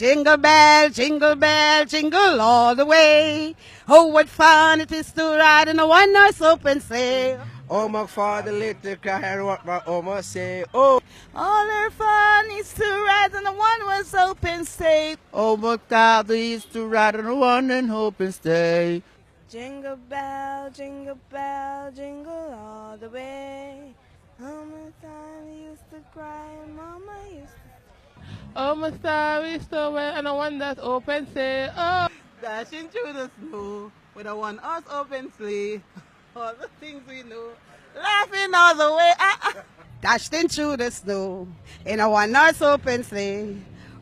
jingle bell, jingle all the way. Oh, what fun it is to ride in a one-horse open sleigh. Oh, my father, little cry, what my mama say. Oh, All their fun is to ride in a one-horse open sleigh. oh, my father used to ride on a one and hope and stay. Jingle bell, jingle all the way. How many times we used to cry, and Mama used to. Oh, my star is so well, and I want that open say, oh. Dashing through the snow with a one-horse open sleigh. All the things we know, laughing all the way. Dashing through the snow in a one-horse open sleigh.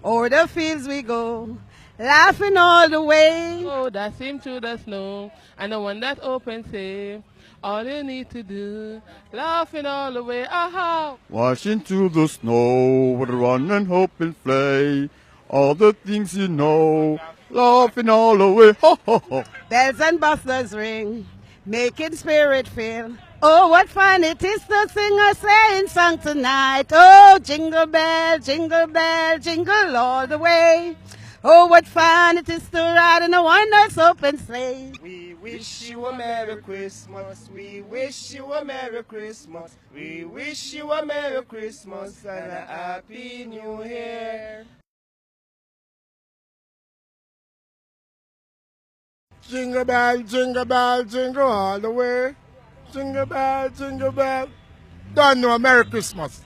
Over the fields we go, laughing all the way. Oh, dashing through the snow, and the one that open say, all you need to do, laughing all the way, aha. Washing through the snow with a run and hope and play. All the things you know, laughing all the way. Ho, ho, ho. Bells and bustlers ring, making spirit feel. Oh, what fun it is to sing a sleighing song tonight. Oh, jingle bell, jingle all the way. Oh, what fun it is to ride in a one-horse open sleigh. We wish you a Merry Christmas. We wish you a Merry Christmas. We wish you a Merry Christmas and a Happy New Year. Jingle bell, jingle all the way. Jingle bell, don't know Merry Christmas.